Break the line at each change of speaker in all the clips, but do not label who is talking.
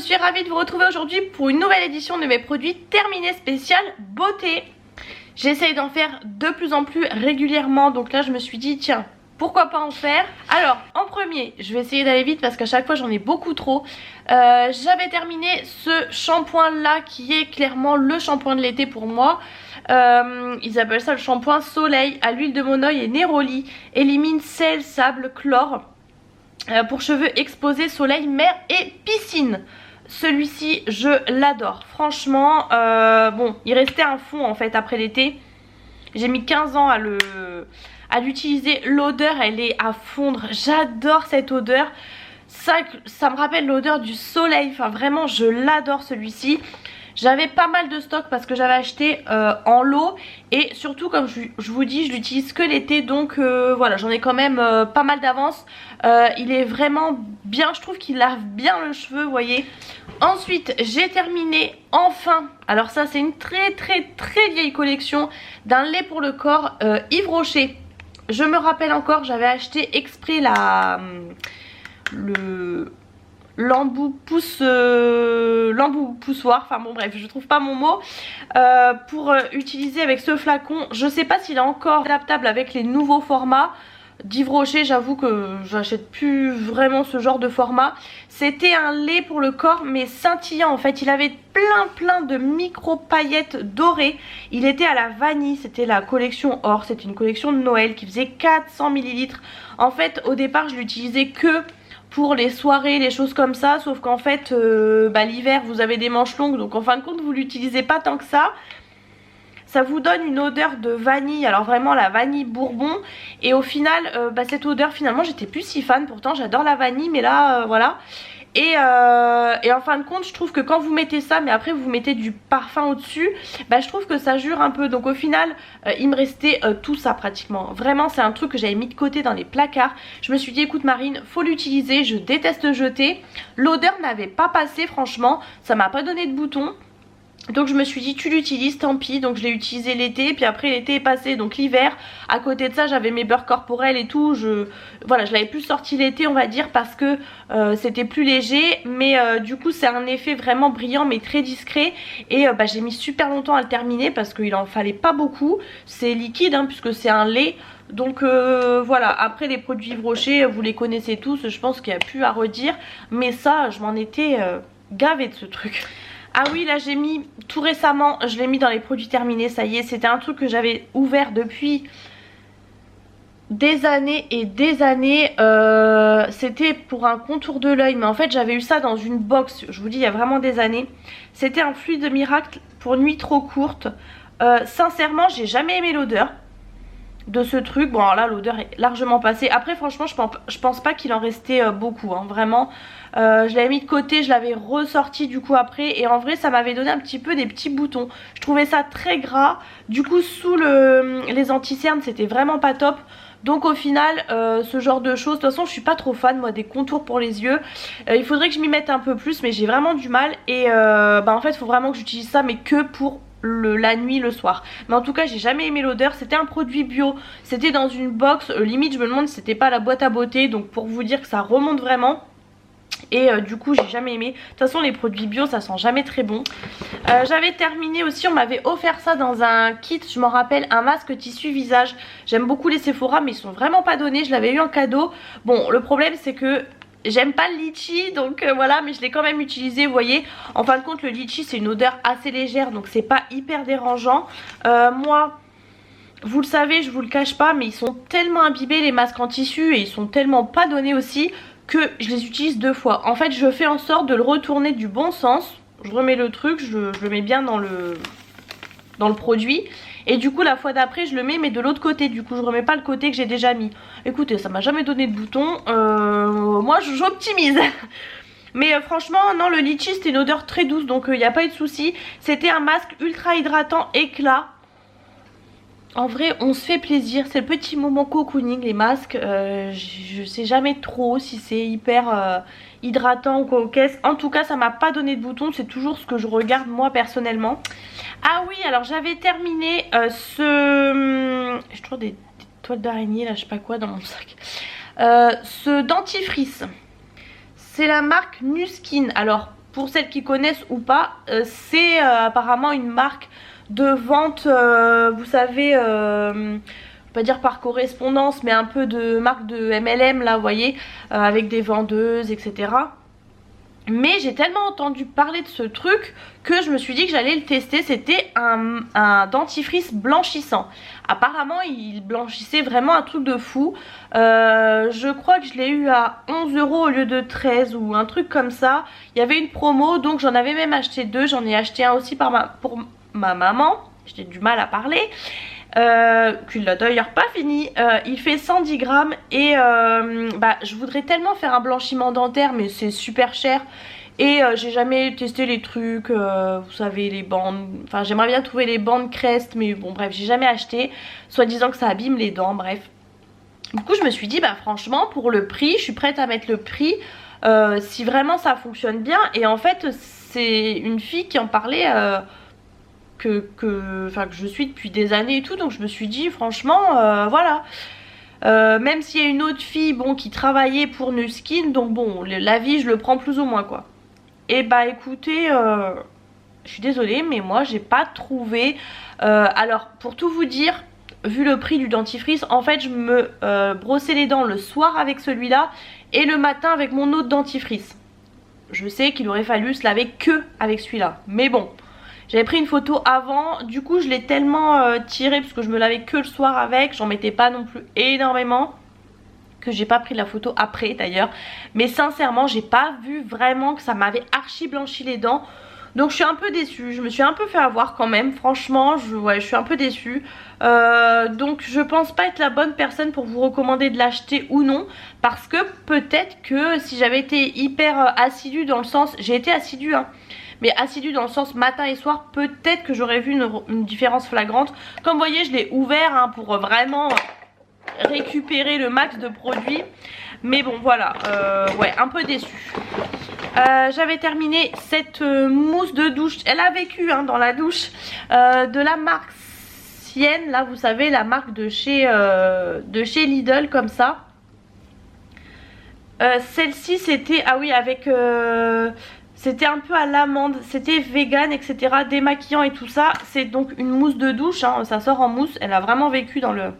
suis ravie de vous retrouver aujourd'hui pour une nouvelle édition de mes produits terminés spécial beauté. J'essaye d'en faire de plus en plus régulièrement, donc là je me suis dit tiens, pourquoi pas en faire. Alors en premier, je vais essayer d'aller vite parce qu'à chaque fois j'en ai beaucoup trop. J'avais terminé ce shampoing là qui est clairement le shampoing de l'été pour moi. Ils appellent ça le shampoing soleil à l'huile de monoï et néroli. Élimine sel, sable, chlore. Pour cheveux exposés, soleil, mer et piscine. Celui-ci je l'adore. Franchement bon, il restait un fond en fait après l'été. J'ai mis 15 ans à l'utiliser. L'odeur elle est à fondre. J'adore cette odeur. Ça me rappelle l'odeur du soleil. Enfin vraiment je l'adore celui-ci. J'avais pas mal de stock parce que j'avais acheté en lot. Et surtout comme je vous dis, je l'utilise que l'été. Donc voilà, j'en ai quand même pas mal d'avance. Il est vraiment bien, je trouve qu'il lave bien le cheveu, vous voyez. Ensuite j'ai terminé enfin, alors ça c'est une très vieille collection d'un lait pour le corps Yves Rocher. Je me rappelle encore, j'avais acheté exprès l'embout poussoir, enfin bon bref je trouve pas mon mot, pour utiliser avec ce flacon. Je sais pas s'il est encore adaptable avec les nouveaux formats d'Yves Rocher, j'avoue que j'achète plus vraiment ce genre de format. C'était un lait pour le corps mais scintillant en fait, il avait plein de micro paillettes dorées. Il était à la vanille, c'était la collection or, c'était une collection de Noël qui faisait 400 ml. En fait au départ je l'utilisais que pour les soirées, les choses comme ça, sauf qu'en fait l'hiver vous avez des manches longues, donc en fin de compte vous l'utilisez pas tant que ça. Ça vous donne une odeur de vanille, alors vraiment la vanille bourbon. Et au final, cette odeur finalement j'étais plus si fan, pourtant j'adore la vanille, mais là voilà. Et en fin de compte je trouve que quand vous mettez ça, mais après vous mettez du parfum au dessus, je trouve que ça jure un peu. Donc au final il me restait tout ça pratiquement. Vraiment c'est un truc que j'avais mis de côté dans les placards. Je me suis dit écoute Marine, faut l'utiliser, je déteste jeter. L'odeur n'avait pas passé franchement, ça m'a pas donné de boutons. Donc je me suis dit tu l'utilises, tant pis. Donc je l'ai utilisé l'été, puis après l'été est passé, donc l'hiver. À côté de ça j'avais mes beurres corporels et tout. Voilà, je l'avais plus sorti l'été on va dire parce que c'était plus léger. Mais du coup c'est un effet vraiment brillant mais très discret. Et j'ai mis super longtemps à le terminer parce qu'il en fallait pas beaucoup. C'est liquide hein, puisque c'est un lait. Donc voilà, après les produits Yves Rocher vous les connaissez tous, je pense qu'il n'y a plus à redire. Mais ça je m'en étais gavée de ce truc. Ah oui, là j'ai mis tout récemment, je l'ai mis dans les produits terminés, ça y est, c'était un truc que j'avais ouvert depuis des années et des années. C'était pour un contour de l'œil, mais en fait j'avais eu ça dans une box, je vous dis il y a vraiment des années. C'était un fluide miracle pour nuit trop courte. Sincèrement j'ai jamais aimé l'odeur de ce truc. Bon alors là l'odeur est largement passée. Après franchement je pense pas qu'il en restait beaucoup hein, vraiment. Je l'avais mis de côté, je l'avais ressorti du coup après. Et en vrai ça m'avait donné un petit peu des petits boutons. Je trouvais ça très gras. Du coup sous les anti-cernes c'était vraiment pas top. Donc au final ce genre de choses, de toute façon je suis pas trop fan moi des contours pour les yeux. Il faudrait que je m'y mette un peu plus mais j'ai vraiment du mal. Et en fait il faut vraiment que j'utilise ça mais que pour la nuit, le soir. Mais en tout cas j'ai jamais aimé l'odeur. C'était un produit bio, c'était dans une box, limite je me demande si c'était pas la boîte à beauté. Donc pour vous dire que ça remonte vraiment. Et du coup j'ai jamais aimé. De toute façon les produits bio ça sent jamais très bon. J'avais terminé aussi, on m'avait offert ça dans un kit, je m'en rappelle, un masque tissu visage. J'aime beaucoup les Sephora mais ils sont vraiment pas donnés. Je l'avais eu en cadeau. Bon le problème c'est que j'aime pas le litchi donc voilà, mais je l'ai quand même utilisé vous voyez. En fin de compte le litchi c'est une odeur assez légère donc c'est pas hyper dérangeant. Moi vous le savez, je vous le cache pas mais ils sont tellement imbibés les masques en tissu et ils sont tellement pas donnés aussi que je les utilise deux fois. En fait je fais en sorte de le retourner du bon sens. Je remets le truc, je le mets bien dans le produit. Et du coup la fois d'après je le mets mais de l'autre côté. Du coup je remets pas le côté que j'ai déjà mis. Écoutez ça m'a jamais donné de bouton. Moi j'optimise. Mais franchement non, le litchi c'était une odeur très douce donc il n'y a pas eu de souci. C'était un masque ultra hydratant éclat. En vrai on se fait plaisir, c'est le petit moment cocooning les masques. Je sais jamais trop si c'est hyper hydratant ou quoi au caisse. En tout cas ça m'a pas donné de bouton, c'est toujours ce que je regarde moi personnellement. Ah oui alors j'avais terminé j'ai toujours des toiles d'araignée là je sais pas quoi dans mon sac. Ce dentifrice, c'est la marque Nuskin. Alors pour celles qui connaissent ou pas, c'est apparemment une marque de vente, vous savez, pas dire par correspondance, mais un peu de marque de MLM là, vous voyez, avec des vendeuses, etc. Mais j'ai tellement entendu parler de ce truc que je me suis dit que j'allais le tester. C'était un dentifrice blanchissant. Apparemment il blanchissait vraiment un truc de fou. Je crois que je l'ai eu à 11 € au lieu de 13 ou un truc comme ça. Il y avait une promo, donc j'en avais même acheté deux. J'en ai acheté un aussi pour ma maman. J'ai du mal à parler. Qui l'a d'ailleurs pas fini. Il fait 110 grammes et je voudrais tellement faire un blanchiment dentaire, mais c'est super cher. Et j'ai jamais testé les trucs, vous savez, les bandes. Enfin, j'aimerais bien trouver les bandes Crest, mais bon, bref, j'ai jamais acheté. Soit disant que ça abîme les dents, bref. Du coup, je me suis dit, franchement, pour le prix, je suis prête à mettre le prix si vraiment ça fonctionne bien. Et en fait, c'est une fille qui en parlait. Que je suis depuis des années et tout, donc je me suis dit franchement voilà, même s'il y a une autre fille qui travaillait pour Nu Skin, donc bon, l'avis je le prends plus ou moins quoi. Et écoutez, je suis désolée mais moi j'ai pas trouvé, alors pour tout vous dire, vu le prix du dentifrice, en fait je me brossais les dents le soir avec celui-là et le matin avec mon autre dentifrice. Je sais qu'il aurait fallu se laver que avec celui-là, mais bon, j'avais pris une photo avant, du coup je l'ai tellement tiré parce que je me lavais que le soir avec, j'en mettais pas non plus énormément, que j'ai pas pris la photo après d'ailleurs. Mais sincèrement j'ai pas vu vraiment que ça m'avait archi blanchi les dents. Donc je suis un peu déçue, je me suis un peu fait avoir quand même, franchement je suis un peu déçue. Donc je pense pas être la bonne personne pour vous recommander de l'acheter ou non. Parce que peut-être que si j'avais été hyper assidue dans le sens, j'ai été assidue hein, mais assidue dans le sens matin et soir, peut-être que j'aurais vu une différence flagrante. Comme vous voyez je l'ai ouvert hein, pour vraiment récupérer le max de produits. Mais bon voilà, ouais un peu déçue. J'avais terminé cette mousse de douche, elle a vécu hein, dans la douche, de la marque Sienne, là vous savez la marque de chez Lidl comme ça. Celle-ci c'était, ah oui avec... c'était un peu à l'amande, c'était vegan, etc. Démaquillant et tout ça. C'est donc une mousse de douche, hein, ça sort en mousse. Elle a vraiment vécu dans le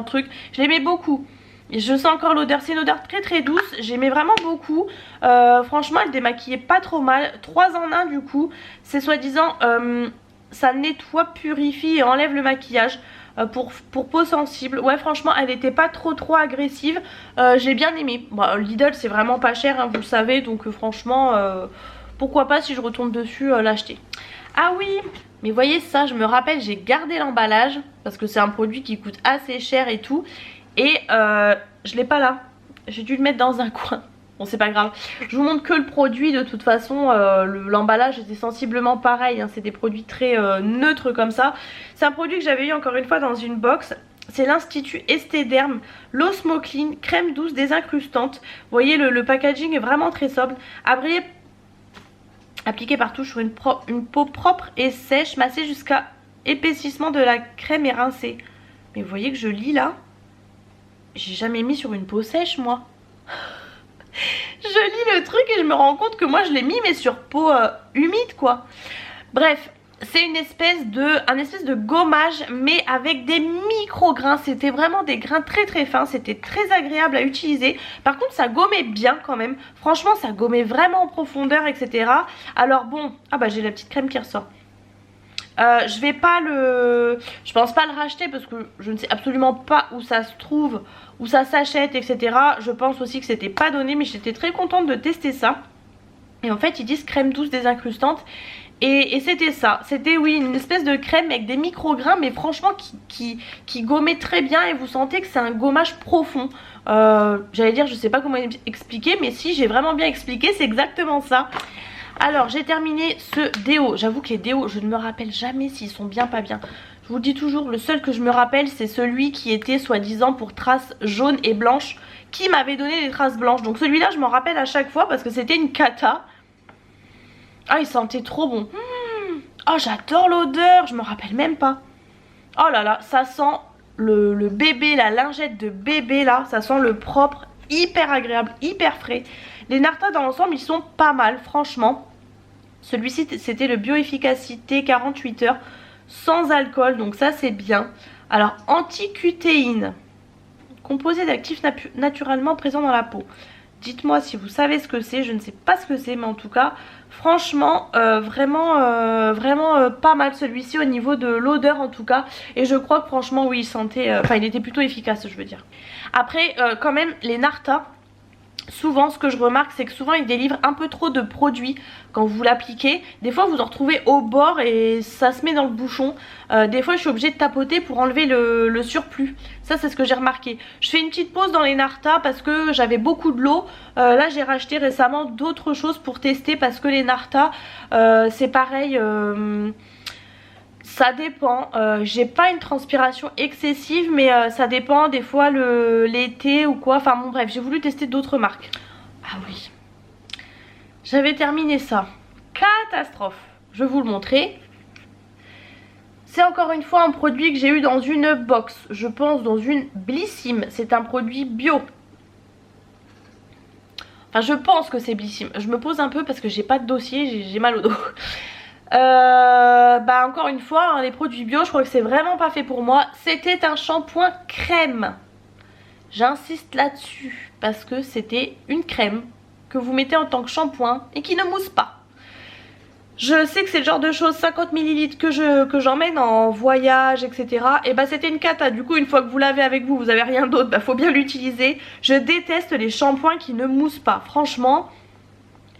truc. Je l'aimais beaucoup. Et je sens encore l'odeur, c'est une odeur très très douce. J'aimais vraiment beaucoup. Franchement, elle démaquillait pas trop mal. 3 en 1 du coup. C'est soi-disant, ça nettoie, purifie et enlève le maquillage. Pour peau sensible. Ouais franchement elle était pas trop agressive. J'ai bien aimé. Bon, Lidl c'est vraiment pas cher hein, vous le savez. Donc franchement pourquoi pas si je retourne dessus l'acheter. Ah oui, mais voyez ça, je me rappelle, j'ai gardé l'emballage parce que c'est un produit qui coûte assez cher et tout. Et je l'ai pas là. J'ai dû le mettre dans un coin. Bon c'est pas grave, je vous montre que le produit de toute façon. L'emballage était sensiblement pareil hein. C'est des produits très neutres comme ça. C'est un produit que j'avais eu encore une fois dans une box. C'est l'Institut Estéderm, l'Osmo Clean, crème douce désincrustante. Vous voyez le packaging est vraiment très sobre. Appliqué partout sur une peau propre et sèche, massée jusqu'à épaississement de la crème et rincée. Mais vous voyez que je lis là. J'ai jamais mis sur une peau sèche moi. Je lis le truc et je me rends compte que moi je l'ai mis mais sur peau humide quoi. Bref, c'est un espèce de gommage mais avec des micro grains. C'était vraiment des grains très très fins. C'était très agréable à utiliser. Par contre ça gommait bien quand même. Franchement ça gommait vraiment en profondeur etc. Alors bon, ah bah j'ai la petite crème qui ressort. Je pense pas le racheter parce que je ne sais absolument pas où ça se trouve, où ça s'achète etc. Je pense aussi que c'était pas donné mais j'étais très contente de tester ça. Et en fait ils disent crème douce désincrustante. Et c'était ça, c'était oui une espèce de crème avec des micro-grains mais franchement qui gommait très bien. Et vous sentez que c'est un gommage profond. J'allais dire je sais pas comment expliquer, mais si j'ai vraiment bien expliqué, c'est exactement ça. Alors j'ai terminé ce déo. J'avoue que les déos je ne me rappelle jamais s'ils sont bien pas bien. Je vous le dis toujours, le seul que je me rappelle c'est celui qui était soi-disant pour traces jaunes et blanches, qui m'avait donné des traces blanches. Donc celui-là je m'en rappelle à chaque fois parce que c'était une cata. Ah il sentait trop bon. Oh j'adore l'odeur, je me rappelle même pas. Oh là là, ça sent le bébé, la lingette de bébé là. Ça sent le propre, hyper agréable, hyper frais. Les Narta dans l'ensemble ils sont pas mal franchement. Celui-ci c'était le Bioefficacité 48 heures sans alcool, donc ça c'est bien. Alors anti-cutéine, composé d'actifs naturellement présents dans la peau. Dites-moi si vous savez ce que c'est, je ne sais pas ce que c'est, mais en tout cas, franchement, vraiment pas mal celui-ci au niveau de l'odeur en tout cas. Et je crois que franchement, oui, il sentait, enfin il était plutôt efficace, je veux dire. Après, quand même, les Narta, souvent ce que je remarque c'est que souvent ils délivrent un peu trop de produits quand vous l'appliquez. Des fois vous en retrouvez au bord et ça se met dans le bouchon. Des fois je suis obligée de tapoter pour enlever le surplus. Ça c'est ce que j'ai remarqué. Je fais une petite pause dans les Narta parce que j'avais beaucoup de l'eau. Là j'ai racheté récemment d'autres choses pour tester parce que les Narta c'est pareil... ça dépend, j'ai pas une transpiration excessive mais ça dépend des fois l'été ou quoi, enfin bon bref j'ai voulu tester d'autres marques. Ah oui, j'avais terminé ça, catastrophe, je vais vous le montrer. C'est encore une fois un produit que j'ai eu dans une box, je pense dans une Blissim, c'est un produit bio. Enfin je pense que c'est Blissim, je me pose un peu parce que j'ai pas de dossier, j'ai mal au dos. Bah encore une fois hein, les produits bio je crois que c'est vraiment pas fait pour moi. C'était un shampoing crème, j'insiste là-dessus parce que c'était une crème que vous mettez en tant que shampoing et qui ne mousse pas. Je sais que c'est le genre de choses 50 ml que j'emmène en voyage etc. Et bah c'était une cata, du coup une fois que vous l'avez avec vous, vous avez rien d'autre, bah faut bien l'utiliser. Je déteste les shampoings qui ne moussent pas, franchement.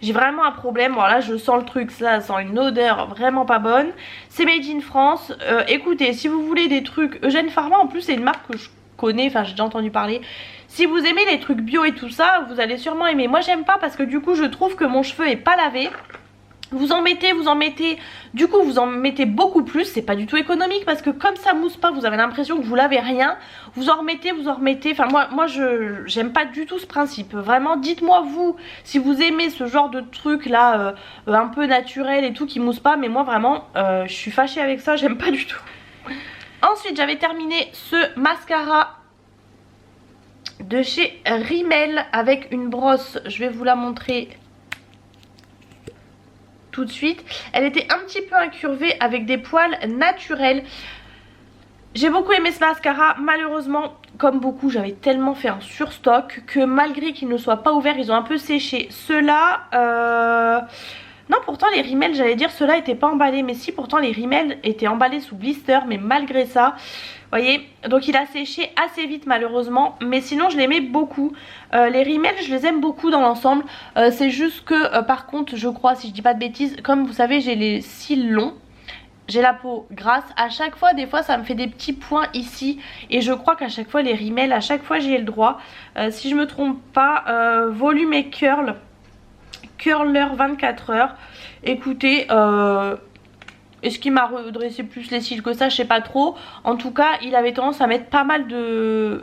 J'ai vraiment un problème, voilà je sens le truc, ça sent une odeur vraiment pas bonne. C'est made in France, écoutez si vous voulez des trucs, Eugène Pharma en plus c'est une marque que je connais, enfin j'ai déjà entendu parler. Si vous aimez les trucs bio et tout ça, vous allez sûrement aimer. Moi j'aime pas parce que du coup je trouve que mon cheveu est pas lavé. Vous en mettez, du coup vous en mettez beaucoup plus, c'est pas du tout économique parce que comme ça mousse pas, vous avez l'impression que vous lavez rien. Vous en remettez, enfin moi j'aime pas du tout ce principe. Vraiment, dites-moi vous, si vous aimez ce genre de truc là, un peu naturel et tout, qui mousse pas, mais moi vraiment, je suis fâchée avec ça, j'aime pas du tout. Ensuite j'avais terminé ce mascara de chez Rimmel avec une brosse, je vais vous la montrer tout de suite. Elle était un petit peu incurvée avec des poils naturels. J'ai beaucoup aimé ce mascara, malheureusement comme beaucoup j'avais tellement fait un surstock que malgré qu'ils ne soient pas ouverts ils ont un peu séché. Ceux-là, non pourtant les Rimmel j'allais dire ceux-là n'étaient pas emballés, mais si pourtant les Rimmel étaient emballés sous blister, mais malgré ça voyez, donc il a séché assez vite malheureusement, mais sinon je l'aimais beaucoup. Les Rimmel je les aime beaucoup dans l'ensemble, c'est juste que par contre je crois, si je dis pas de bêtises, comme vous savez j'ai les cils longs, j'ai la peau grasse, à chaque fois des fois ça me fait des petits points ici, et je crois qu'à chaque fois les Rimmel, à chaque fois j'ai le droit, si je me trompe pas, volume et curler 24 heures, écoutez, est-ce qu'il m'a redressé plus les cils que ça, je sais pas trop. En tout cas il avait tendance à mettre pas mal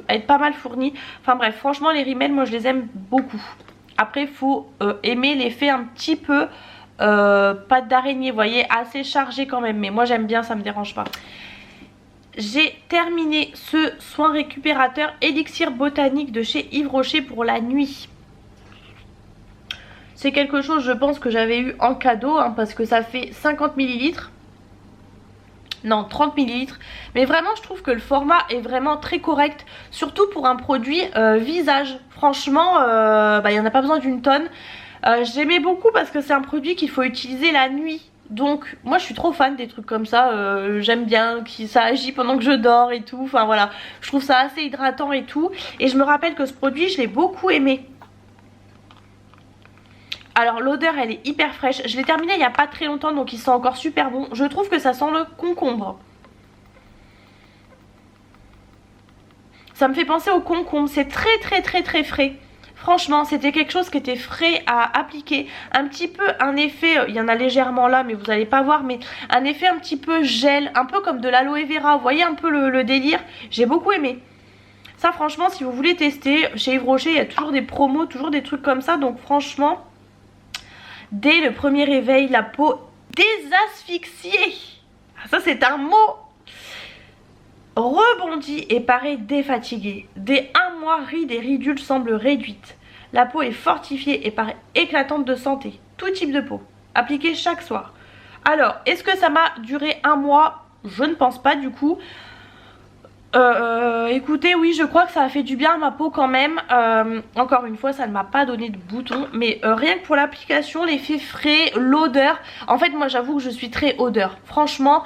à être pas mal fourni. Enfin bref, franchement les Rimmel moi je les aime beaucoup. Après faut aimer l'effet un petit peu pâte d'araignée, vous voyez, assez chargé quand même, mais moi j'aime bien, ça me dérange pas. J'ai terminé ce soin récupérateur élixir botanique de chez Yves Rocher pour la nuit. C'est quelque chose je pense que j'avais eu en cadeau hein, parce que ça fait 50 ml. Non 30 ml. Mais vraiment je trouve que le format est vraiment très correct. Surtout pour un produit visage. Franchement il n'y en a pas besoin d'une tonne. J'aimais beaucoup parce que c'est un produit qu'il faut utiliser la nuit. Donc moi je suis trop fan des trucs comme ça, j'aime bien que ça agit pendant que je dors et tout. Enfin voilà, je trouve ça assez hydratant et tout. Et je me rappelle que ce produit je l'ai beaucoup aimé. Alors l'odeur elle est hyper fraîche, je l'ai terminé il n'y a pas très longtemps donc il sent encore super bon. Je trouve que ça sent le concombre. Ça me fait penser au concombre, c'est très frais. Franchement c'était quelque chose qui était frais à appliquer. Un petit peu un effet, il y en a légèrement là mais vous n'allez pas voir, mais un effet un petit peu gel, un peu comme de l'aloe vera. Vous voyez un peu le délire, j'ai beaucoup aimé. Ça franchement si vous voulez tester, chez Yves Rocher il y a toujours des promos, toujours des trucs comme ça. Donc franchement, dès le premier réveil, la peau désasphyxiée, ça c'est un mot, rebondit et paraît défatiguée. Dès un mois, rides et ridules semblent réduites. La peau est fortifiée et paraît éclatante de santé. Tout type de peau. appliquer chaque soir. Alors, est-ce que ça m'a duré un mois? Je ne pense pas du coup. Écoutez, oui, je crois que ça a fait du bien à ma peau quand même. Encore une fois, ça ne m'a pas donné de boutons, mais rien que pour l'application, l'effet frais, l'odeur. En fait, moi, j'avoue que je suis très odeur. Franchement,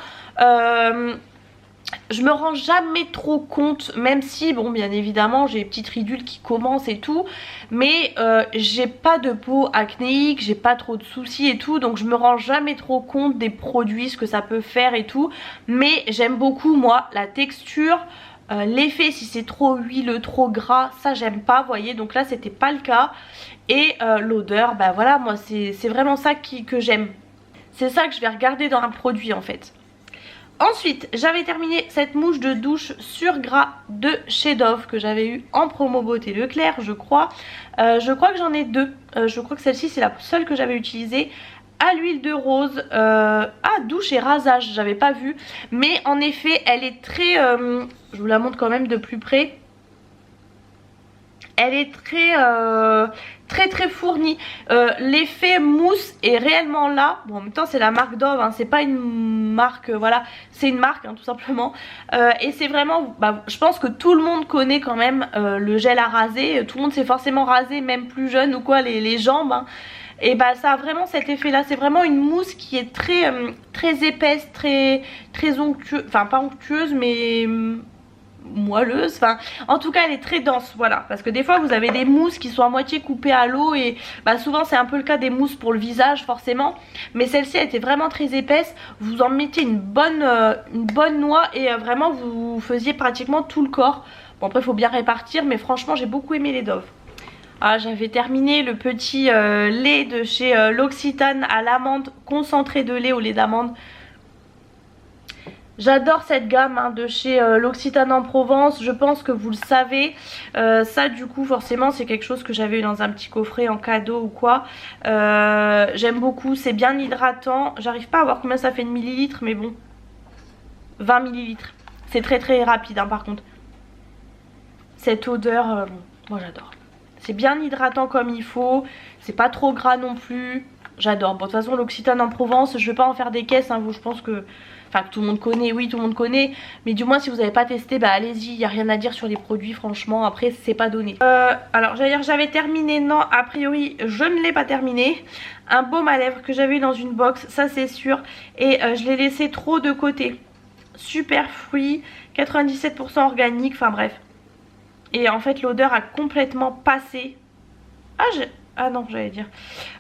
je me rends jamais trop compte, même si, bon, bien évidemment, j'ai des petites ridules qui commencent et tout, mais j'ai pas de peau acnéique, j'ai pas trop de soucis et tout, donc je me rends jamais trop compte des produits, ce que ça peut faire et tout, mais j'aime beaucoup, moi, la texture, l'effet, si c'est trop huileux, trop gras, ça j'aime pas, vous voyez, donc là c'était pas le cas, et l'odeur, bah voilà, moi c'est vraiment ça que j'aime, c'est ça que je vais regarder dans un produit en fait. Ensuite, j'avais terminé cette mouche de douche sur gras de chez Dove que j'avais eu en promo beauté Leclerc, je crois. Je crois que j'en ai deux. Je crois que celle-ci, c'est la seule que j'avais utilisée. À l'huile de rose, douche et rasage, j'avais pas vu. Mais en effet, elle est très... je vous la montre quand même de plus près. Elle est très fournie. L'effet mousse est réellement là. Bon, en même temps c'est la marque Dove, hein, c'est pas une marque, voilà, c'est une marque hein, tout simplement. Et c'est vraiment, je pense que tout le monde connaît quand même le gel à raser. Tout le monde s'est forcément rasé, même plus jeune ou quoi, les jambes. Hein. Et ça a vraiment cet effet là, c'est vraiment une mousse qui est très épaisse, très onctueuse, enfin pas onctueuse mais... moelleuse, enfin en tout cas elle est très dense, voilà, parce que des fois vous avez des mousses qui sont à moitié coupées à l'eau et souvent c'est un peu le cas des mousses pour le visage forcément, mais celle-ci elle était vraiment très épaisse, vous en mettez une bonne noix et vraiment vous faisiez pratiquement tout le corps. Bon après il faut bien répartir, mais franchement j'ai beaucoup aimé les Dove. Ah, j'avais terminé le petit lait de chez L'Occitane à l'amande, concentré de lait au lait d'amande. J'adore cette gamme hein, de chez L'Occitane en Provence, je pense que vous le savez. Ça du coup forcément c'est quelque chose que j'avais eu dans un petit coffret en cadeau ou quoi. J'aime beaucoup, c'est bien hydratant. J'arrive pas à voir combien ça fait de millilitres mais bon. 20 millilitres. C'est très rapide hein, par contre. Cette odeur, moi j'adore. C'est bien hydratant comme il faut, c'est pas trop gras non plus. J'adore. Bon de toute façon L'Occitane en Provence, je vais pas en faire des caisses hein, vous, je pense que... Enfin que tout le monde connaît, oui tout le monde connaît. Mais du moins si vous n'avez pas testé, allez-y, il n'y a rien à dire sur les produits franchement. Après c'est pas donné. Alors j'allais dire j'avais terminé, non a priori je ne l'ai pas terminé. Un baume à lèvres que j'avais eu dans une box, ça c'est sûr. Et je l'ai laissé trop de côté. Super fruit, 97% organique, enfin bref. Et en fait l'odeur a complètement passé. Ah non j'allais dire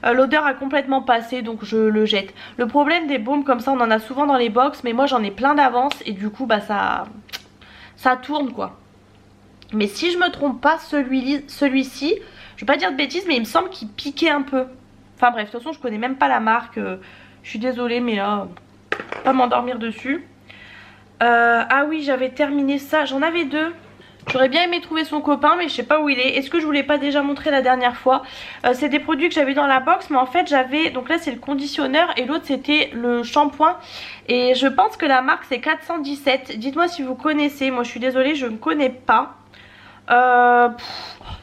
l'odeur a complètement passé donc je le jette. Le problème des baumes comme ça on en a souvent dans les box, mais moi j'en ai plein d'avance et du coup ça tourne quoi. Mais si je me trompe pas celui-ci, je vais pas dire de bêtises mais il me semble qu'il piquait un peu. Enfin bref, de toute façon je connais même pas la marque, je suis désolée mais là pas m'endormir dessus. Ah oui j'avais terminé ça, j'en avais deux. J'aurais bien aimé trouver son copain mais je sais pas où il est. Est-ce que je vous l'ai pas déjà montré la dernière fois? C'est des produits que j'avais dans la box, mais en fait j'avais... Donc là c'est le conditionneur et l'autre c'était le shampoing. Et je pense que la marque c'est 417. Dites-moi si vous connaissez. Moi je suis désolée, je ne connais pas.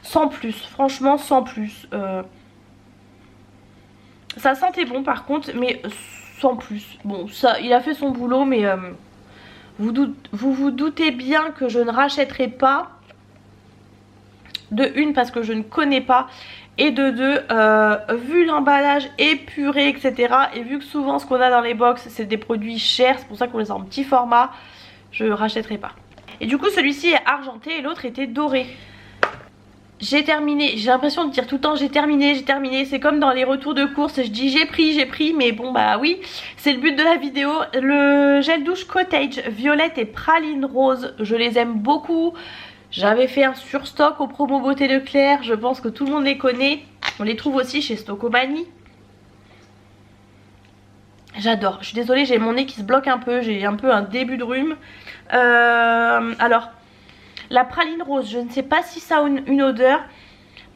Sans plus, franchement sans plus. Ça sentait bon par contre, mais sans plus. Bon ça, il a fait son boulot mais... Vous vous doutez bien que je ne rachèterai pas. De une parce que je ne connais pas. Et de deux, vu l'emballage épuré etc. Et vu que souvent ce qu'on a dans les box c'est des produits chers. C'est pour ça qu'on les a en petit format. Je ne rachèterai pas. Et du coup celui-ci est argenté et l'autre était doré. J'ai terminé, j'ai l'impression de dire tout le temps j'ai terminé, c'est comme dans les retours de course, je dis j'ai pris, mais bon oui, c'est le but de la vidéo. Le gel douche Cottage violette et praline rose, je les aime beaucoup. J'avais fait un surstock au promo beauté Leclerc, je pense que tout le monde les connaît. On les trouve aussi chez Stocomanie. J'adore, je suis désolée, j'ai mon nez qui se bloque un peu, j'ai un peu un début de rhume. Alors... La praline rose, je ne sais pas si ça a une odeur.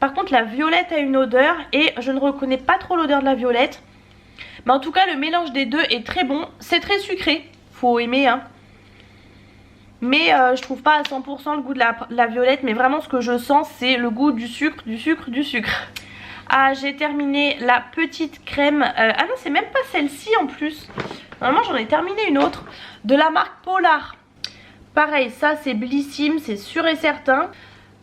Par contre la violette a une odeur et je ne reconnais pas trop l'odeur de la violette. Mais en tout cas le mélange des deux est très bon. C'est très sucré, faut aimer hein. Mais je trouve pas à 100% le goût de la violette. Mais vraiment ce que je sens c'est le goût du sucre. Ah, j'ai terminé la petite crème. Ah non, c'est même pas celle-ci en plus. Normalement, j'en ai terminé une autre. De la marque Polar. Pareil, ça c'est Blissim, c'est sûr et certain.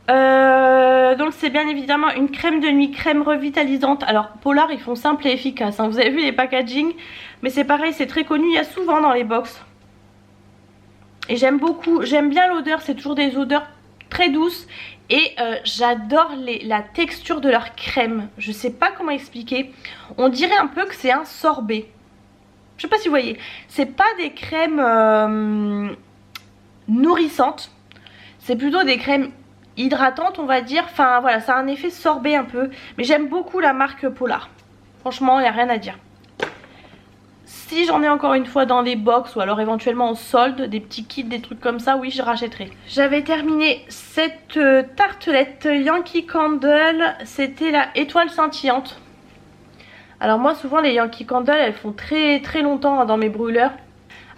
Donc c'est bien évidemment une crème de nuit, crème revitalisante. Alors Polar, ils font simple et efficace, hein. Vous avez vu les packaging. Mais c'est pareil, c'est très connu, il y a souvent dans les box. Et j'aime beaucoup, j'aime bien l'odeur, c'est toujours des odeurs très douces. Et j'adore la texture de leur crème. Je sais pas comment expliquer. On dirait un peu que c'est un sorbet. Je sais pas si vous voyez. C'est pas des crèmes nourrissantes. C'est plutôt des crèmes hydratantes, on va dire. Enfin voilà, ça a un effet sorbet un peu. Mais j'aime beaucoup la marque Polar. Franchement, il n'y a rien à dire. Si j'en ai encore une fois dans les box ou alors éventuellement en solde, des petits kits, des trucs comme ça, oui je rachèterai. J'avais terminé cette tartelette Yankee Candle, c'était la étoile scintillante. Alors moi souvent les Yankee Candle elles font très longtemps dans mes brûleurs.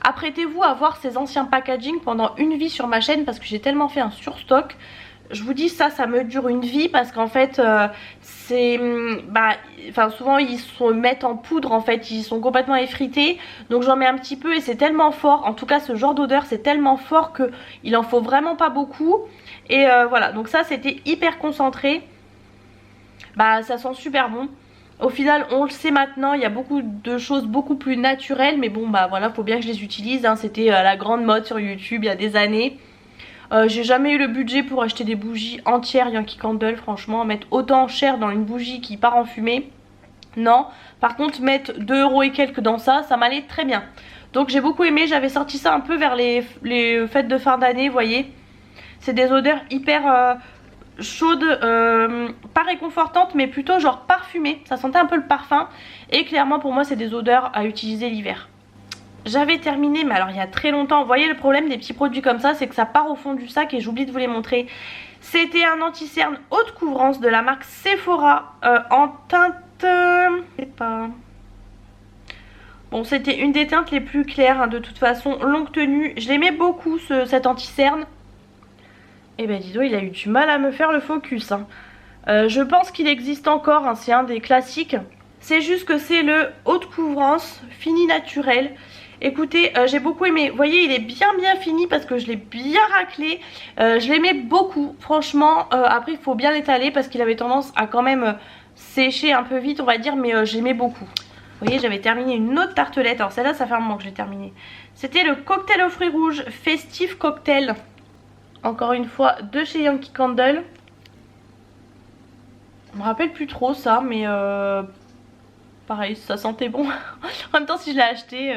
Apprêtez-vous à voir ces anciens packaging pendant une vie sur ma chaîne parce que j'ai tellement fait un surstock. Je vous dis ça me dure une vie parce qu'en fait c'est souvent ils se mettent en poudre en fait, ils sont complètement effrités. Donc j'en mets un petit peu et c'est tellement fort, en tout cas ce genre d'odeur c'est tellement fort que il en faut vraiment pas beaucoup. Et voilà, donc ça c'était hyper concentré. Ça sent super bon. Au final on le sait maintenant, il y a beaucoup de choses beaucoup plus naturelles. Mais bon voilà, faut bien que je les utilise hein. C'était la grande mode sur YouTube il y a des années. J'ai jamais eu le budget pour acheter des bougies entières Yankee Candle, franchement. Mettre autant cher dans une bougie qui part en fumée, non. Par contre mettre 2 € et quelques dans ça m'allait très bien. Donc j'ai beaucoup aimé, j'avais sorti ça un peu vers les fêtes de fin d'année, vous voyez. C'est des odeurs hyper chaudes, pas réconfortantes mais plutôt genre parfumées. Ça sentait un peu le parfum et clairement pour moi c'est des odeurs à utiliser l'hiver. J'avais terminé, mais alors il y a très longtemps. Vous voyez le problème des petits produits comme ça, c'est que ça part au fond du sac et j'oublie de vous les montrer. C'était un anti-cerne haute couvrance de la marque Sephora en teinte... je sais pas... Bon, c'était une des teintes les plus claires hein, de toute façon, longue tenue. Je l'aimais beaucoup cet anti-cerne. Et ben dis donc, il a eu du mal à me faire le focus. Hein. Je pense qu'il existe encore, hein, c'est un des classiques. C'est juste que c'est le haute couvrance, fini naturel. Écoutez, j'ai beaucoup aimé. Vous voyez, il est bien fini parce que je l'ai bien raclé. Je l'aimais beaucoup, franchement. Après, il faut bien l'étaler parce qu'il avait tendance à quand même sécher un peu vite, on va dire. Mais j'aimais beaucoup. Vous voyez, j'avais terminé une autre tartelette. Alors celle-là, ça fait un moment que je l'ai terminée. C'était le cocktail aux fruits rouges, festif cocktail. Encore une fois, de chez Yankee Candle. Je me rappelle plus trop ça, mais pareil, ça sentait bon. En même temps, si je l'ai acheté...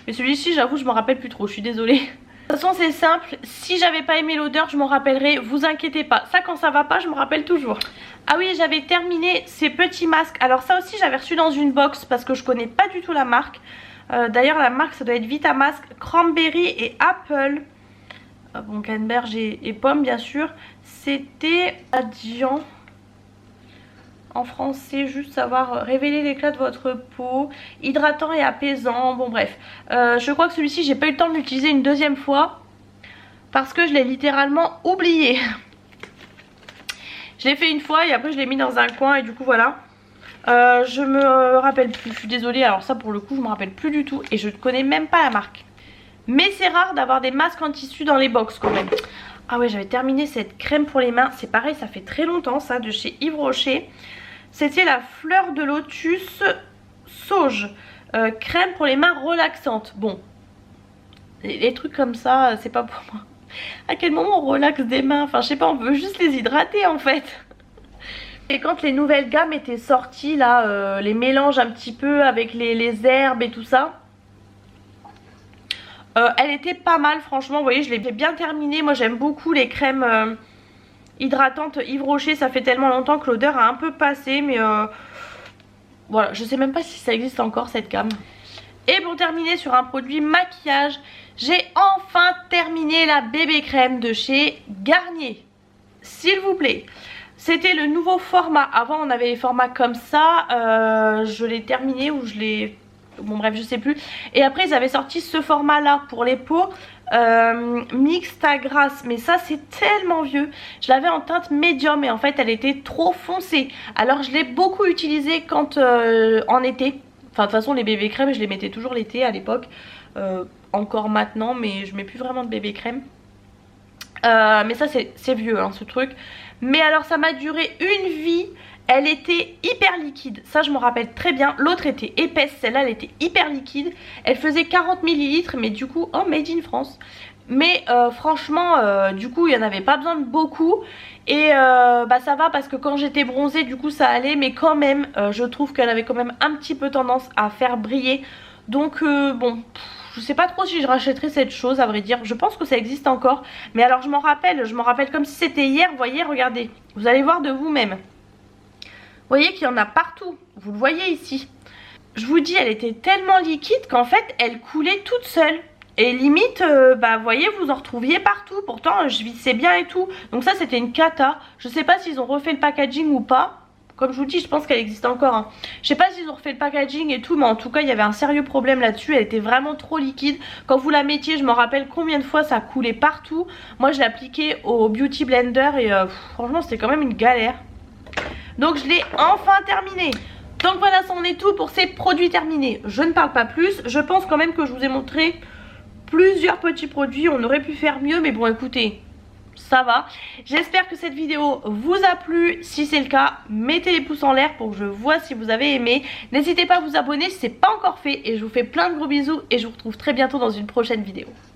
Mais celui-ci, j'avoue, je m'en rappelle plus trop, je suis désolée. De toute façon, c'est simple, si j'avais pas aimé l'odeur, je m'en rappellerai, vous inquiétez pas. Ça, quand ça va pas, je me rappelle toujours. Ah oui, j'avais terminé ces petits masques. Alors ça aussi, j'avais reçu dans une box parce que je connais pas du tout la marque. D'ailleurs, la marque, ça doit être Vitamasque, Cranberry et Apple. Bon, canneberge et pomme, bien sûr. C'était radiant. En français, juste savoir révéler l'éclat de votre peau, hydratant et apaisant, bon bref. Je crois que celui-ci, j'ai pas eu le temps de l'utiliser une deuxième fois parce que je l'ai littéralement oublié. Je l'ai fait une fois et après je l'ai mis dans un coin et du coup voilà. Je me rappelle plus, je suis désolée, alors ça pour le coup je me rappelle plus du tout et je ne connais même pas la marque. Mais c'est rare d'avoir des masques en tissu dans les box quand même. Ah ouais, j'avais terminé cette crème pour les mains, c'est pareil, ça fait très longtemps ça, de chez Yves Rocher. C'était la fleur de lotus sauge, crème pour les mains relaxantes. Bon, les trucs comme ça, c'est pas pour moi. À quel moment on relaxe des mains? Enfin, je sais pas, on veut juste les hydrater en fait. Et quand les nouvelles gammes étaient sorties, là, les mélanges un petit peu avec les herbes et tout ça, elle était pas mal, franchement. Vous voyez, je l'ai bien terminée. Moi, j'aime beaucoup les crèmes... hydratante Yves Rocher, ça fait tellement longtemps que l'odeur a un peu passé, mais voilà, je sais même pas si ça existe encore cette gamme. Et pour terminer sur un produit maquillage, j'ai enfin terminé la bébé crème de chez Garnier, s'il vous plaît. C'était le nouveau format, avant on avait les formats comme ça, je l'ai terminé ou je l'ai... Bon bref, je sais plus. Et après ils avaient sorti ce format là pour les peaux. Mixta Grasse, mais ça c'est tellement vieux. Je l'avais en teinte médium et en fait elle était trop foncée. Alors je l'ai beaucoup utilisée quand en été. Enfin de toute façon les bébés crèmes je les mettais toujours l'été à l'époque. Encore maintenant mais je mets plus vraiment de bébé crème. Mais ça c'est vieux hein, ce truc. Mais alors ça m'a duré une vie. Elle était hyper liquide, ça je me rappelle très bien. L'autre était épaisse, celle-là elle était hyper liquide. Elle faisait 40 millilitres mais du coup, oh made in France. Mais franchement du coup il n'y en avait pas besoin de beaucoup. Et bah ça va parce que quand j'étais bronzée du coup ça allait. Mais quand même je trouve qu'elle avait quand même un petit peu tendance à faire briller. Donc bon... Je sais pas trop si je rachèterai cette chose à vrai dire. Je pense que ça existe encore. Mais alors je m'en rappelle comme si c'était hier. Vous voyez, regardez. Vous allez voir de vous-même. Vous voyez qu'il y en a partout. Vous le voyez ici. Je vous dis, elle était tellement liquide qu'en fait, elle coulait toute seule. Et limite, bah vous voyez, vous en retrouviez partout. Pourtant, je vissais bien et tout. Donc ça, c'était une cata. Je sais pas s'ils ont refait le packaging ou pas. Comme je vous dis, je pense qu'elle existe encore hein. Je sais pas s'ils ont refait le packaging et tout, mais en tout cas il y avait un sérieux problème là-dessus. Elle était vraiment trop liquide. Quand vous la mettiez, je me rappelle combien de fois ça coulait partout. Moi je l'appliquais au Beauty Blender et franchement c'était quand même une galère. Donc je l'ai enfin terminé. Donc voilà, ça en est tout pour ces produits terminés. Je ne parle pas plus. Je pense quand même que je vous ai montré plusieurs petits produits. On aurait pu faire mieux, mais bon écoutez... Ça va, j'espère que cette vidéo vous a plu. Si c'est le cas, mettez les pouces en l'air pour que je vois si vous avez aimé. N'hésitez pas à vous abonner si ce n'est pas encore fait. Et je vous fais plein de gros bisous et je vous retrouve très bientôt dans une prochaine vidéo.